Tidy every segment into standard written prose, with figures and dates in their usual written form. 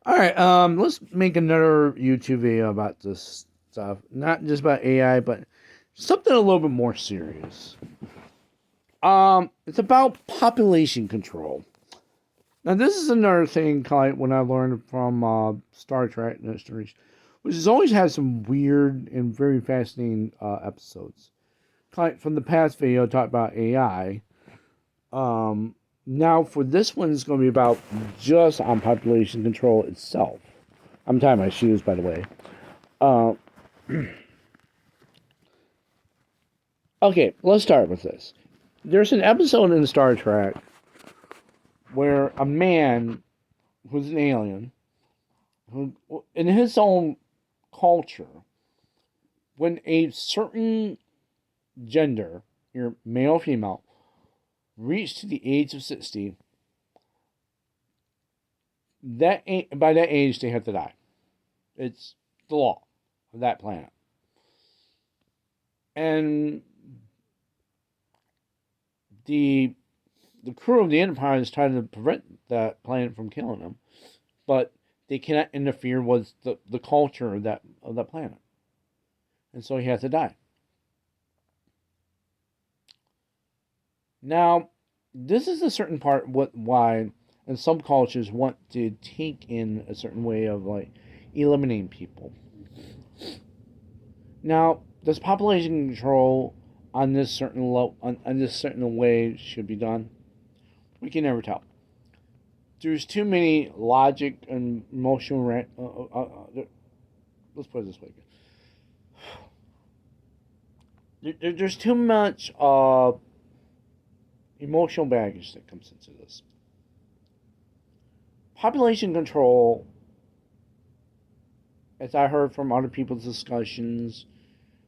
All right, let's make another YouTube video about this stuff. Not just about AI, but something a little bit more serious. It's about population control. Now, this is another thing, kind of like when I learned from Star Trek Mysteries, which has always had some weird and very fascinating episodes. Kind of like from the past video, I talked about AI. Um, Now, for this one, it's going to be about just on population control itself. I'm tying my shoes, by the way. Uh, okay, let's start with this. There's an episode in Star Trek where a man who's an alien, who, in his own culture, when a certain gender, your male or female, reach to the age of 60, by that age they have to die. It's the law of that planet. And the the crew of the Enterprise trying to prevent that planet from killing them, but they cannot interfere with the culture of that planet, and so he has to die. Now, this is a certain part why, and some cultures want to take in a certain way of like eliminating people. Now, does population control on this on this certain way should be done? We can never tell. There's too many logic and emotional. Let's put it this way. There's too much emotional baggage that comes into this. Population control, as I heard from other people's discussions,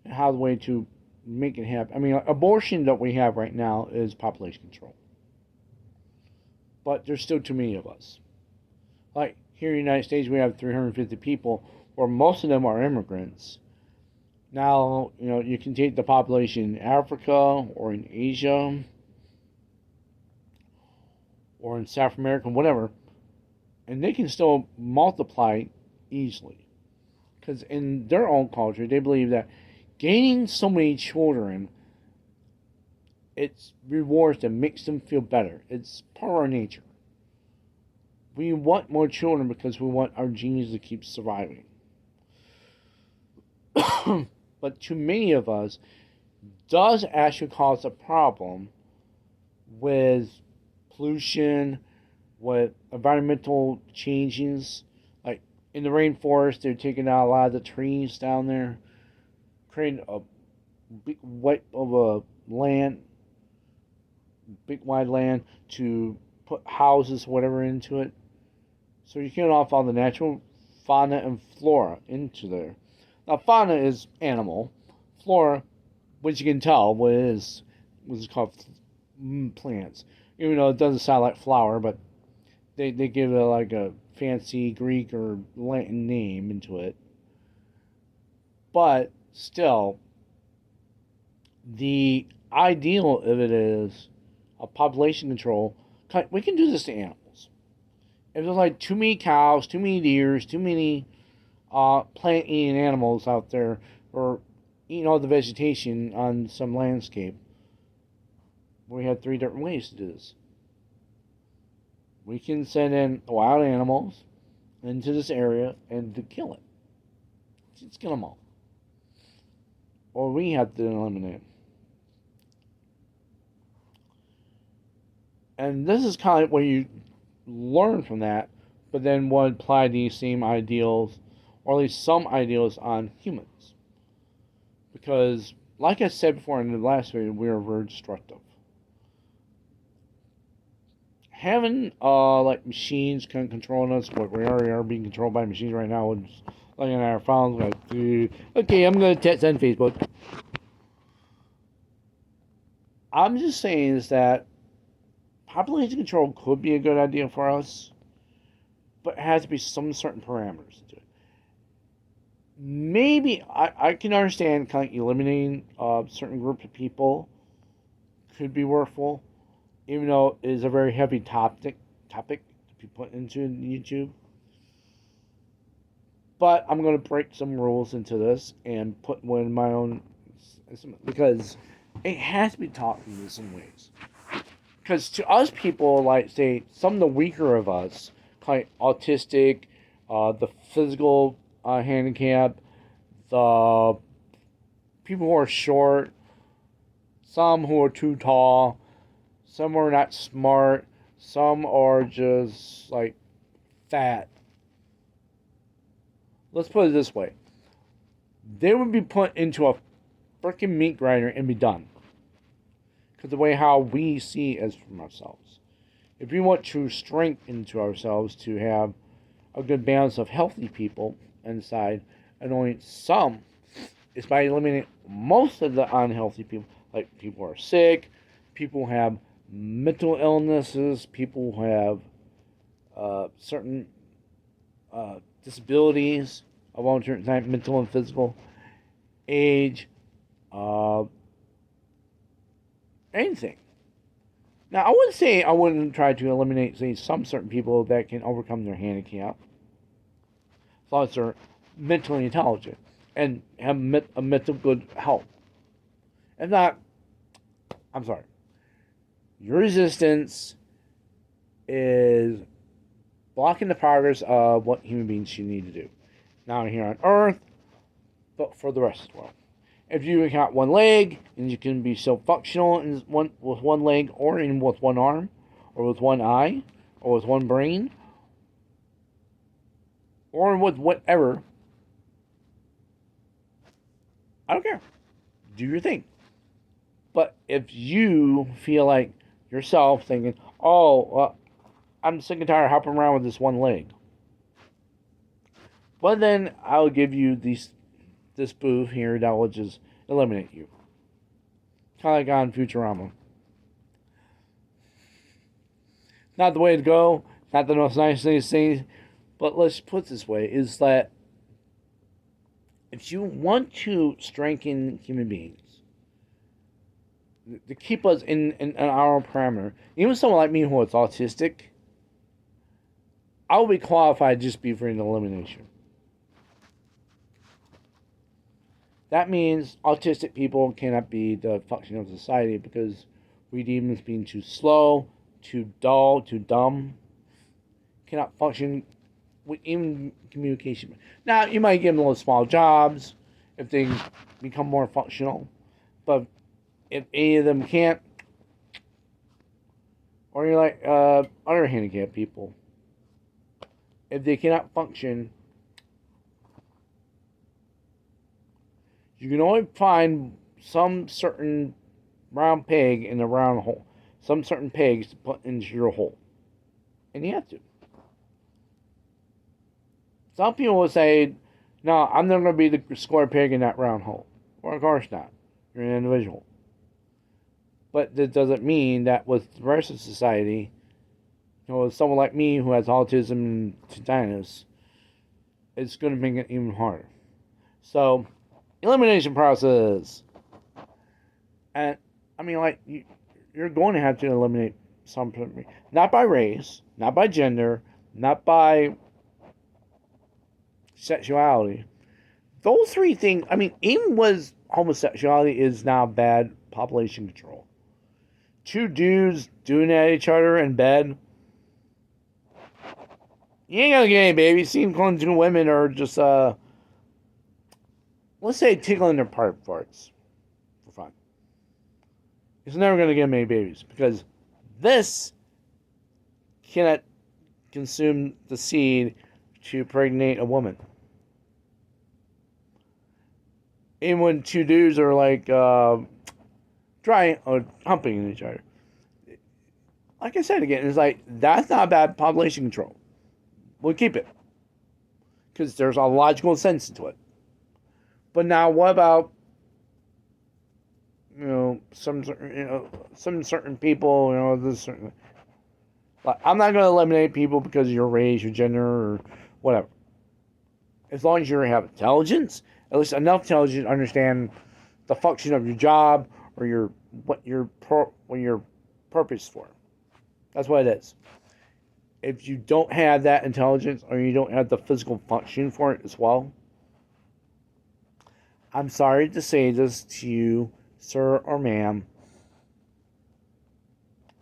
and how the way to make it happen. I mean, abortion that we have right now is population control, but there's still too many of us. Like here in the United States, we have 350 people, where most of them are immigrants. Now, you can take the population in Africa or in Asia or in South America, whatever, and they can still multiply easily. Because in their own culture, they believe that gaining so many children, it's rewards that makes them feel better. It's part of our nature. We want more children because we want our genes to keep surviving. But too many of us does actually cause a problem with pollution, with environmental changes. Like in the rainforest, they're taking out a lot of the trees down there, creating a big wipe of a land, big wide land to put houses, whatever, into it. So you're killing off all the natural fauna and flora into there. Now, fauna is animal. Flora, which you can tell, was called plants. Even though it doesn't sound like flower, but they give it like a fancy Greek or Latin name into it. But still, the ideal of it is a population control. We can do this to animals. If there's like too many cows, too many deers, too many plant eating animals out there, or eating all the vegetation on some landscape, we have three different ways to do this. We can send in wild animals into this area and to kill it. Just kill them all. Or we have to eliminate them. And this is kind of what you learn from that, but then would apply these same ideals, or at least some ideals, on humans. Because, like I said before in the last video, we are very destructive. Having like machines kind of controlling us, what we already are being controlled by machines right now, and just looking at our phones, like, dude, okay, I'm gonna text on Facebook. I'm just saying is that population control could be a good idea for us, but it has to be some certain parameters to it. Maybe I can understand kind of eliminating a certain group of people could be worthful, even though it is a very heavy topic to be put into YouTube. But I'm going to break some rules into this and put one in my own, because it has to be taught in some ways. Because to us people, like, say, some of the weaker of us, like autistic, the physical handicap, the people who are short, some who are too tall, some are not smart, some are just like fat. Let's put it this way: they would be put into a freaking meat grinder and be done. Because the way how we see as from ourselves. If we want to strengthen into ourselves to have a good balance of healthy people inside, and only some, is by eliminating most of the unhealthy people, like people who are sick, people who have mental illnesses, people who have certain disabilities of all certain type, mental and physical, age, uh, anything. Now, I wouldn't say I wouldn't try to eliminate, say, some certain people that can overcome their handicap, as long as they're mentally intelligent and have a mental good health. If not, I'm sorry. Your resistance is blocking the progress of what human beings should need to do. Not here on Earth, but for the rest of the world. If you got one leg and you can be so functional with one leg, or in with one arm, or with one eye, or with one brain, or with whatever, I don't care. Do your thing. But if you feel like yourself thinking, oh, I'm sick and tired of hopping around with this one leg, well, then I'll give you this booth here that will just eliminate you. Kind of like on Futurama. Not the way to go, not the most nice thing to say, but let's put it this way, is that if you want to strengthen human beings, to keep us in our parameter, even someone like me who is autistic, I will be qualified just be for an elimination. That means autistic people cannot be the function of society because we deem them as being too slow, too dull, too dumb. Cannot function with even communication. Now, you might give them little small jobs if they become more functional. But if any of them can't, or you're like other handicapped people, if they cannot function, you can only find some certain round peg in a round hole. Some certain pegs to put into your hole. And you have to. Some people will say, no, I'm never going to be the square peg in that round hole. Well, of course not. You're an individual. But that doesn't mean that with the rest of society, someone like me who has autism and tinnitus, it's going to make it even harder. So, elimination process. And, I mean, like, you're going to have to eliminate some people. Not by race, not by gender, not by sexuality. Those three things, I mean, even with homosexuality is now bad population control. Two dudes doing at each other in bed, you ain't gonna get any babies. Seeing two women are just, let's say, tickling their parts for fun. It's never gonna get many babies because this cannot consume the seed to pregnate a woman. Even when two dudes are like trying or humping each other. Like I said again, it's like that's not bad population control. We'll keep it because there's a logical sense to it. But now, what about some certain people? This certain. Like, I'm not going to eliminate people because of your race, your gender, or whatever. As long as you have intelligence, at least enough intelligence to understand the function of your job or what your purpose for. That's what it is. if you don't have that intelligence or you don't have the physical function for it as well, I'm sorry to say this to you, sir or ma'am,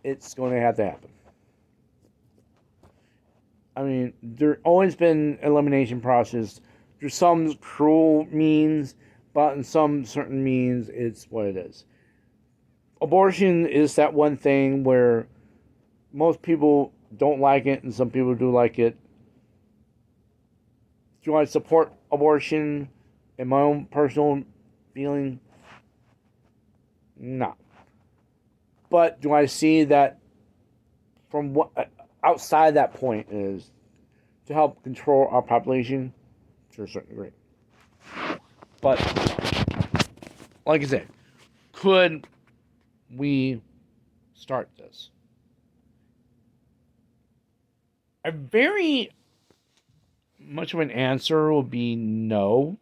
it's going to have to happen. I mean, there's always been elimination process. There's some cruel means, but in some certain means, it's what it is. Abortion is that one thing where most people don't like it and some people do like it. Do I support abortion in my own personal feeling? No. But do I see that from what outside that point is to help control our population to a certain degree? But like I said, could we start this? A very much of an answer will be no,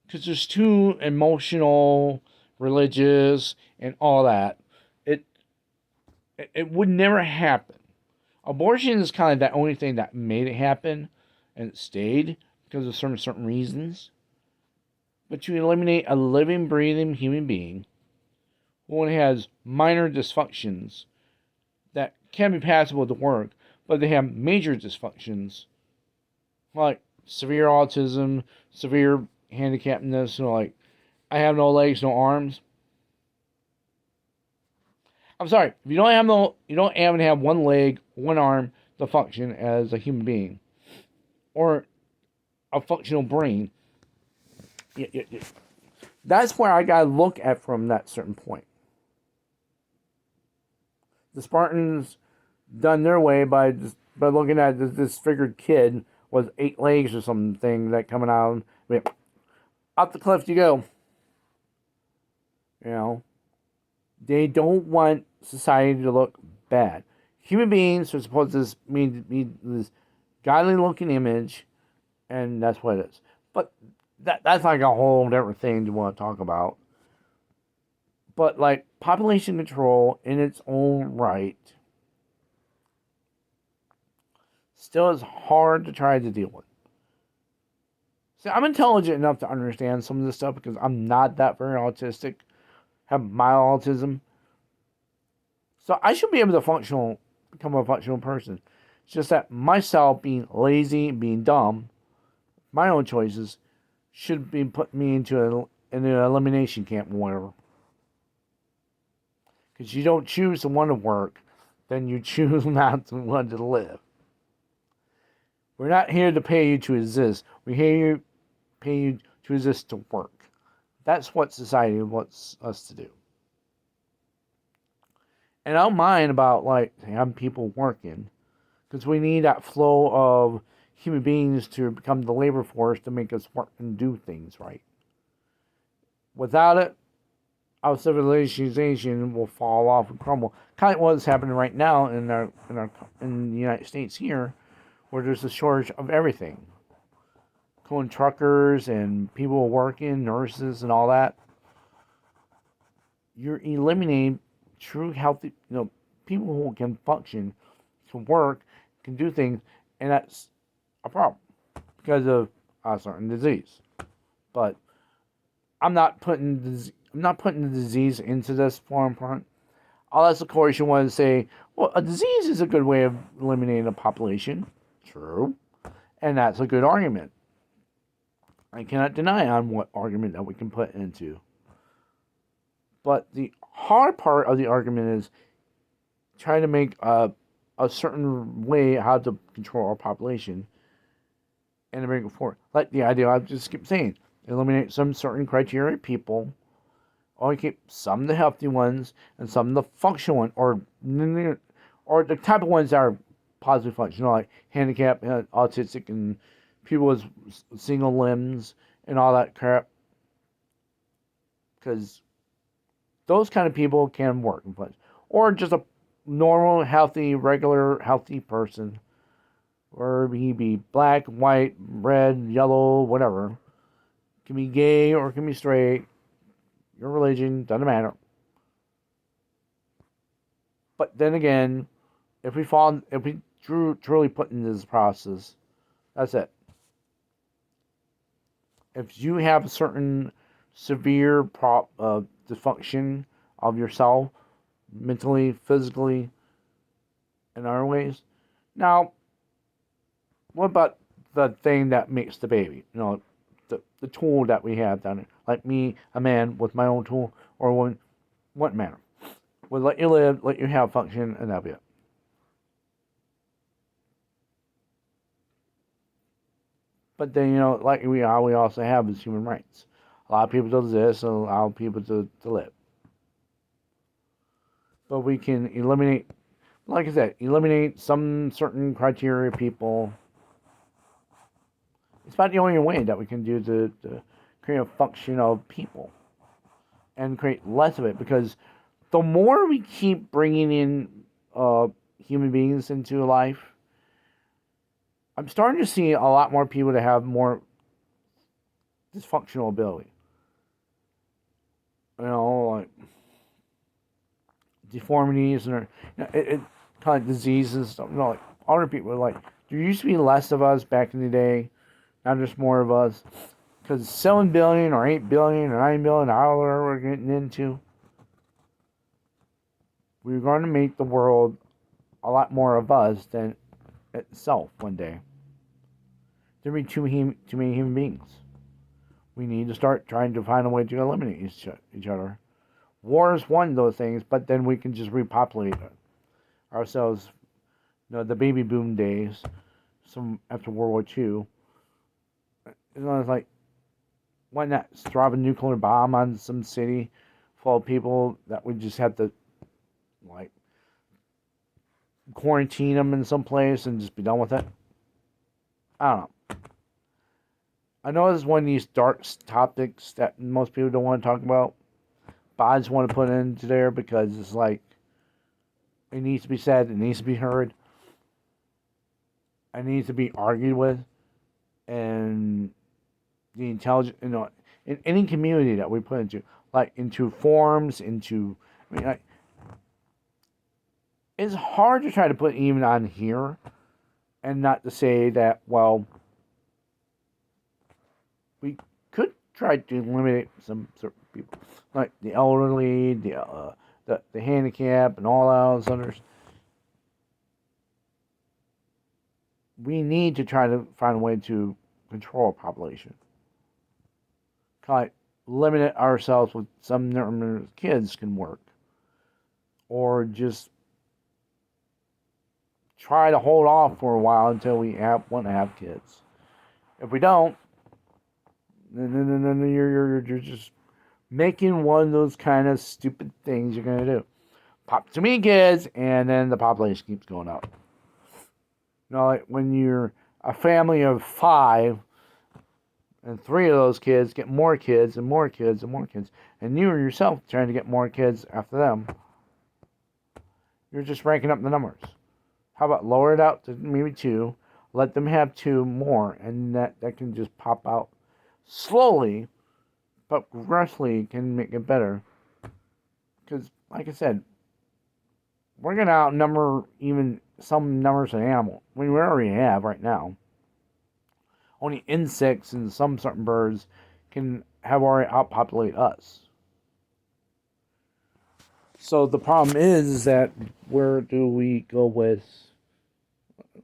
because there's too emotional, religious, and all that. It it would never happen. Abortion is kind of the only thing that made it happen, and it stayed because of certain reasons. But you eliminate a living, breathing human being who only has minor dysfunctions that can be passable to work, but they have major dysfunctions like severe autism, severe handicapness, like I have no legs, no arms. I'm sorry, if you don't even have one leg, one arm to function as a human being, or a functional brain. That's where I gotta look at from that certain point. The Spartans done their way by looking at this disfigured kid with 8 legs or something that coming out. I mean, up the cliff you go. You know, they don't want society to look bad. Human beings are supposed to be this godly looking image, and that's what it is. But that's like a whole different thing to want to talk about. But like population control in its own right still is hard to try to deal with. See, I'm intelligent enough to understand some of this stuff because I'm not that very autistic, have mild autism. So I should be able to become a functional person. It's just that myself being lazy, being dumb, my own choices, should be putting me into an elimination camp or whatever. Because you don't choose to want to work, then you choose not to want to live. We're not here to pay you to exist. We're here to pay you to exist to work. That's what society wants us to do. And I don't mind about like having people working, because we need that flow of human beings to become the labor force to make us work and do things right. Without it, our civilization will fall off and crumble. Kind of what's happening right now in the United States here, where there's a shortage of everything. Going truckers and people working, nurses and all that. You're eliminating true healthy, people who can function, can work, can do things, and that's a problem because of a certain disease. But I'm not putting the disease into this form part. Unless, of course, you want to say, well, a disease is a good way of eliminating a population. True. And that's a good argument. I cannot deny on what argument that we can put into. But the hard part of the argument is trying to make a certain way how to control our population and to bring it forward. Like the idea I just keep saying, eliminate some certain criteria of people, or keep some of the healthy ones and some of the functional ones, or the type of ones that are positive functional, like handicapped, autistic, and people with single limbs and all that crap. Because those kind of people can work in place. Or just a normal, healthy, regular, healthy person. Or he be black, white, red, yellow, whatever. Can be gay or can be straight. Your religion, doesn't matter. But then again, if we truly put into this process. That's it. If you have a certain severe dysfunction of yourself, mentally, physically, in other ways, now, what about the thing that makes the baby? The tool that we have down there. Like me, a man with my own tool, or a woman, what matter? We'll let you live, let you have function, and that'll be it. But then, like we also have is human rights. Allow people to exist and allow people to live. But we can eliminate, like I said, eliminate some certain criteria people. It's about the only way that we can do to create a function of people and create less of it, because the more we keep bringing in human beings into life, I'm starting to see a lot more people that have dysfunctional ability. Like deformities and kind of diseases. Like other people, like there used to be less of us back in the day, now there's more of us. Because 7 billion or 8 billion or 9 billion, however we're getting into, we're going to make the world a lot more of us than itself one day. There'll be too many human beings. We need to start trying to find a way to eliminate each other. War is one of those things, but then we can just repopulate ourselves. The baby boom days, some after World War II. It's like, why not drop a nuclear bomb on some city full of people that we just have to, like, quarantine them in some place and just be done with it? I don't know. I know this is one of these dark topics that most people don't want to talk about, but I just want to put it into there because it's like, it needs to be said, it needs to be heard, it needs to be argued with, and the intelligent, in any community that we put into, like into forums, it's hard to try to put even on here, and not to say that, well, we could try to eliminate some certain people, like the elderly, the handicap, and all those others. We need to try to find a way to control a population. Kind of like limit ourselves with some number of kids can work, or just try to hold off for a while until we want to have kids. If we don't, then you're just making one of those kind of stupid things you're gonna do. Pop too many kids, and then the population keeps going up. Like when you're a family of 5, and 3 of those kids get more kids and more kids and more kids, and you yourself trying to get more kids after them, you're just ranking up the numbers. How about lower it out to maybe 2, let them have 2 more, and that can just pop out slowly, but progressively can make it better. Because, like I said, we're going to outnumber even some numbers of animals. We already have right now. Only insects and some certain birds can have already outpopulate us. So the problem is that where do we go with?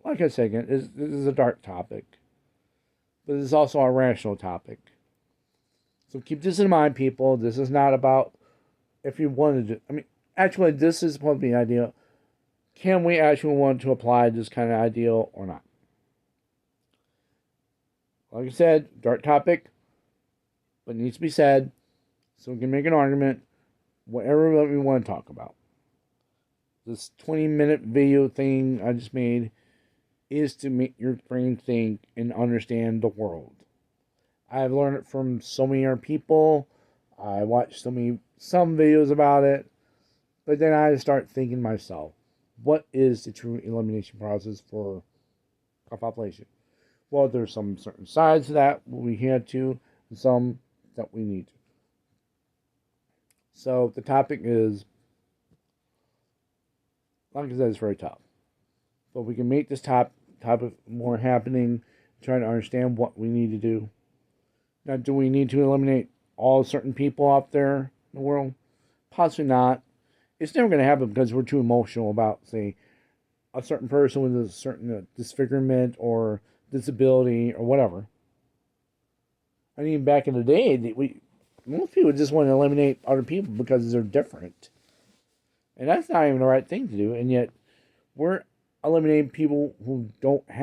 Like I said again, this is a dark topic, but it's also a rational topic. So keep this in mind, people. This is not about if you wanted to. I mean, actually, this is supposed to be an idea. Can we actually want to apply this kind of ideal or not? Like I said, dark topic, but it needs to be said, so we can make an argument, whatever we want to talk about. This 20-minute video thing I just made is to make your brain think and understand the world. I've learned it from so many other people. I watched some videos about it, but then I start thinking myself, what is the true elimination process for a population? Well, there's some certain sides that we had to, and some that we need to. So the topic is, like I said, it's very tough. But we can make this topic more happening, trying to understand what we need to do. Now, do we need to eliminate all certain people out there in the world? Possibly not. It's never going to happen because we're too emotional about, say, a certain person with a certain disfigurement or disability or whatever. I mean, back in the day, most people just want to eliminate other people because they're different. And that's not even the right thing to do. And yet, we're eliminating people who don't have